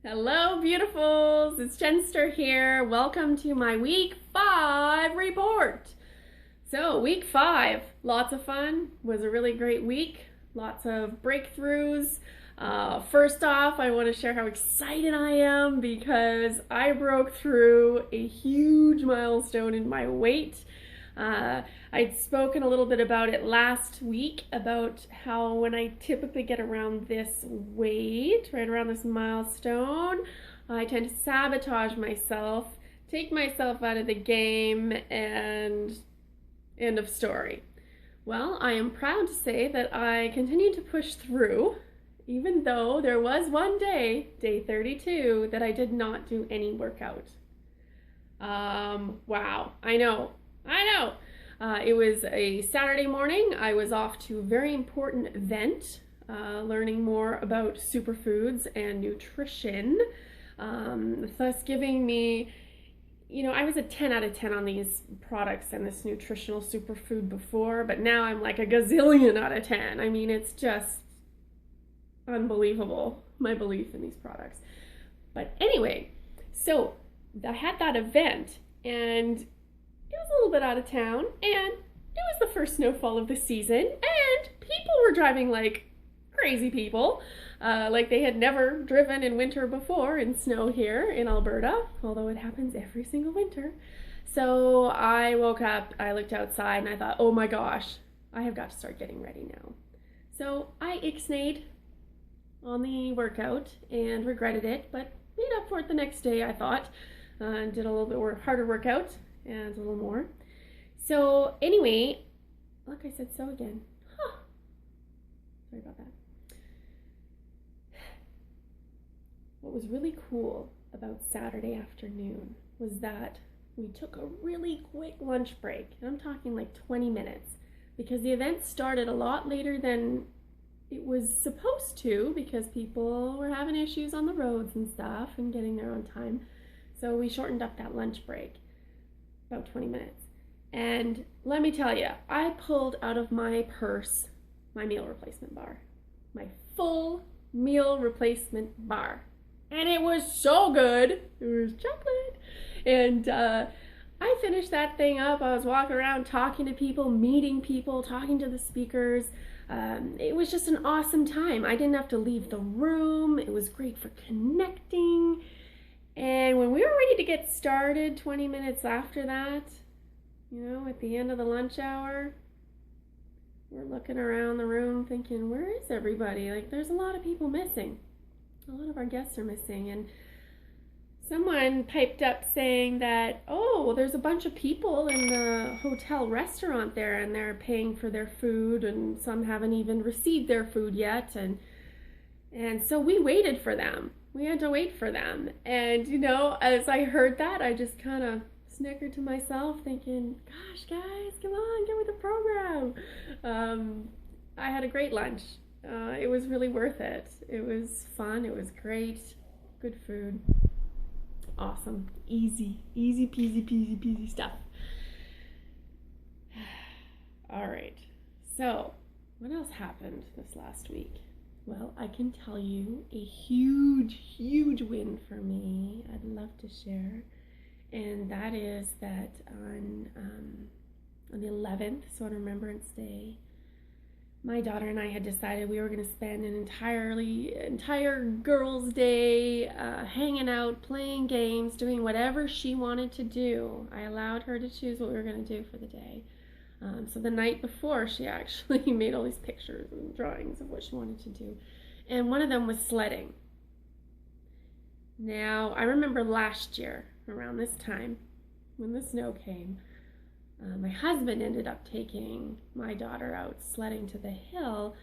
Hello, beautifuls. It's Jenster here. Welcome to my week 5 report. So, week 5, lots of fun. Was a really great week. Lots of breakthroughs. First off, I want to share how excited I am because I broke through a huge milestone in my weight. I'd spoken a little bit about it last week, about how when I typically get around this weight, right around this milestone, I tend to sabotage myself, take myself out of the game, and end of story. Well, I am proud to say that I continued to push through, even though there was one day, day 32, that I did not do any workout. Wow, I know. It was a Saturday morning. I was off to a very important event, learning more about superfoods and nutrition, thus giving me, I was a 10 out of 10 on these products and this nutritional superfood before, but now I'm like a gazillion out of 10. I mean, it's just unbelievable, my belief in these products. But anyway, so I had that event, and it was a little bit out of town, and it was the first snowfall of the season, and people were driving like crazy people, like they had never driven in winter before in snow here in Alberta, although it happens every single winter. So I woke up, I looked outside, and I thought, oh my gosh, I have got to start getting ready now. So I ixnayed on the workout and regretted it, but made up for it the next day, I thought, and did a little bit harder workout and a little more. So anyway, like I said, so again. Sorry about that. What was really cool about Saturday afternoon was that we took a really quick lunch break. And I'm talking like 20 minutes, because the event started a lot later than it was supposed to, because people were having issues on the roads and stuff and getting there on time. So we shortened up that lunch break about 20 minutes. And let me tell you, I pulled out of my purse my meal replacement bar, my full meal replacement bar. And it was so good. It was chocolate. And I finished that thing up. I was walking around talking to people, meeting people, talking to the speakers. It was just an awesome time. I didn't have to leave the room. It was great for connecting. And when we were ready to get started 20 minutes after that, at the end of the lunch hour, we're looking around the room thinking, where is everybody? Like, there's a lot of people missing. A lot of our guests are missing. And someone piped up saying that, oh, there's a bunch of people in the hotel restaurant there, and they're paying for their food, and some haven't even received their food yet. And so we waited for them. We had to wait for them. And, as I heard that, I just kind of snickered to myself thinking, gosh, guys, come on, get with the program. I had a great lunch. It was really worth it. It was fun. It was great. Good food. Awesome. Easy peasy stuff. All right. So, what else happened this last week? Well, I can tell you a huge win for me I'd love to share, and that is that on the 11th, so on Remembrance Day, my daughter and I had decided we were going to spend an entire girls' day hanging out, playing games, doing whatever she wanted to do. I allowed her to choose what we were going to do for the day. So the night before, she actually made all these pictures and drawings of what she wanted to do. And one of them was sledding. Now, I remember last year, around this time, when the snow came, my husband ended up taking my daughter out sledding to the hill,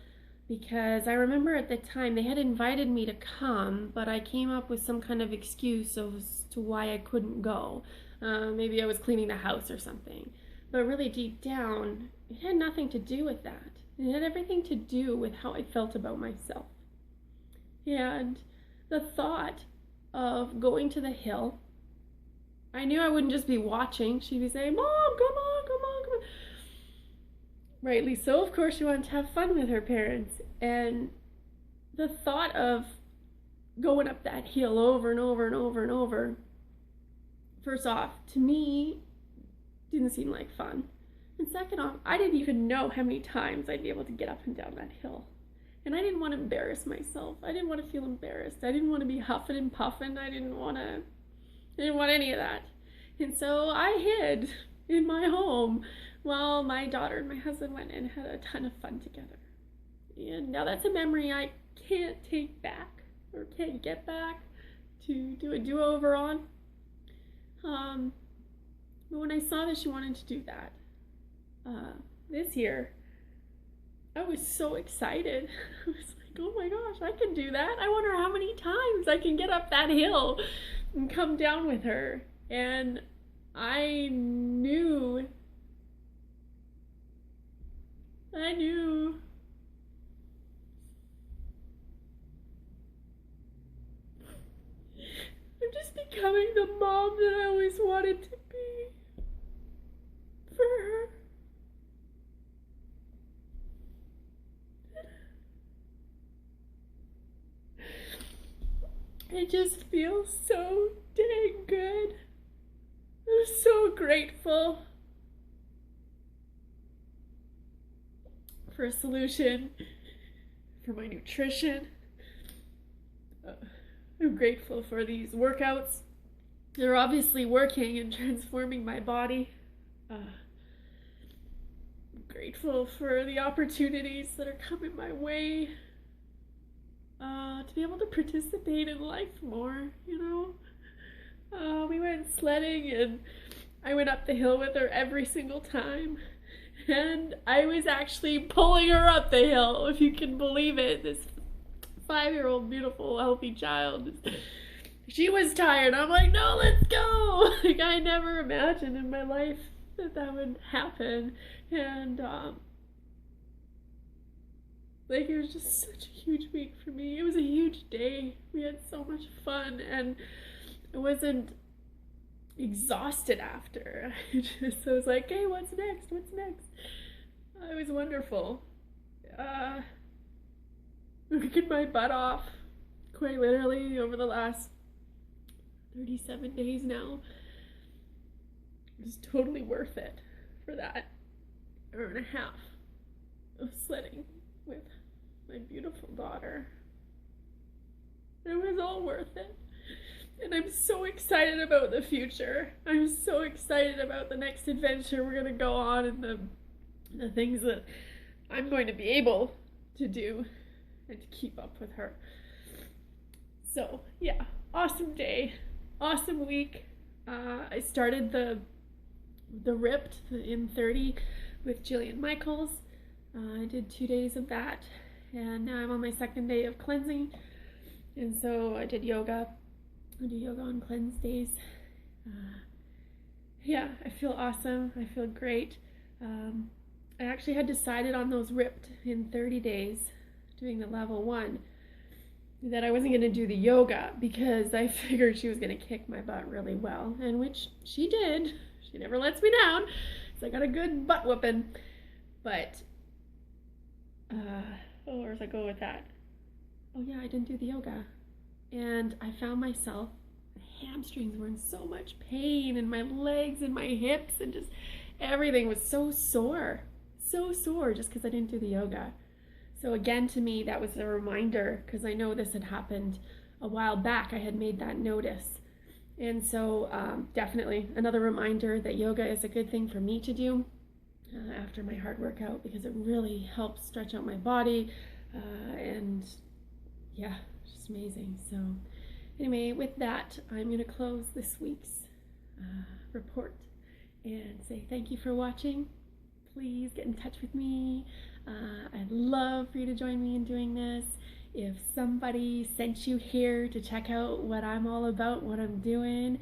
because I remember at the time they had invited me to come, but I came up with some kind of excuse as to why I couldn't go. Maybe I was cleaning the house or something. But really deep down, it had nothing to do with that. It had everything to do with how I felt about myself. And the thought of going to the hill, I knew I wouldn't just be watching. She'd be saying, Mom, come on. Rightly so, of course, she wanted to have fun with her parents. And the thought of going up that hill over and over and over and over, first off, to me, didn't seem like fun. And second off, I didn't even know how many times I'd be able to get up and down that hill. And I didn't want to embarrass myself. I didn't want to feel embarrassed. I didn't want to be huffing and puffing. I didn't want any of that. And so I hid in my home while my daughter and my husband went and had a ton of fun together. And now that's a memory I can't take back or can't get back to do a do-over on. But when I saw that she wanted to do that this year, I was so excited. I was like, oh my gosh, I can do that. I wonder how many times I can get up that hill and come down with her. And I knew I'm just becoming the mom that I always wanted to be for her. It just feels so dang good. I'm so grateful for a solution for my nutrition. I'm grateful for these workouts. They're obviously working and transforming my body. I'm grateful for the opportunities that are coming my way. To be able to participate in life more, you know. We went sledding and I went up the hill with her every single time. And I was actually pulling her up the hill, if you can believe it. This 5-year-old, beautiful, healthy child. She was tired. I'm like, no, let's go. Like, I never imagined in my life that that would happen. And, like, it was just such a huge week for me. It was a huge day. We had so much fun, and I wasn't exhausted after. I was like, hey, what's next? What's next? It was wonderful. Working my butt off, quite literally, over the last 37 days now. It was totally worth it for that hour and a half of sledding with my beautiful daughter. It was all worth it. And I'm so excited about the future. I'm so excited about the next adventure we're going to go on and the things that I'm going to be able to do and to keep up with her. So, yeah, awesome day, awesome week. I started the Ripped in 30 with Jillian Michaels. I did 2 days of that, and now I'm on my second day of cleansing. And so I did yoga. I do yoga on cleanse days. Yeah, I feel awesome. I feel great. I actually had decided on those Ripped in 30 days, doing the level 1, that I wasn't going to do the yoga because I figured she was going to kick my butt really well, and which she did. She never lets me down, so I got a good butt whooping. But, where was I going with that? Oh yeah, I didn't do the yoga. And I found myself, my hamstrings were in so much pain, and my legs and my hips, and just everything was so sore just because I didn't do the yoga. So again, to me, that was a reminder, because I know this had happened a while back. I had made that notice. And so definitely another reminder that yoga is a good thing for me to do after my hard workout, because it really helps stretch out my body. And yeah, just amazing. So anyway, with that, I'm going to close this week's report and say thank you for watching. Please get in touch with me. I'd love for you to join me in doing this. If somebody sent you here to check out what I'm all about, what I'm doing,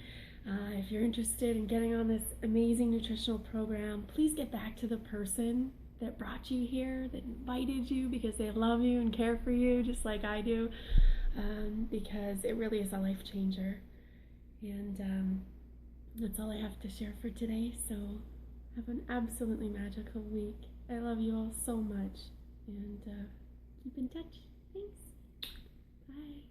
if you're interested in getting on this amazing nutritional program, please get back to the person that brought you here, that invited you, because they love you and care for you just like I do, because it really is a life changer. And that's all I have to share for today. So have an absolutely magical week. I love you all so much, and keep in touch. Thanks. Bye.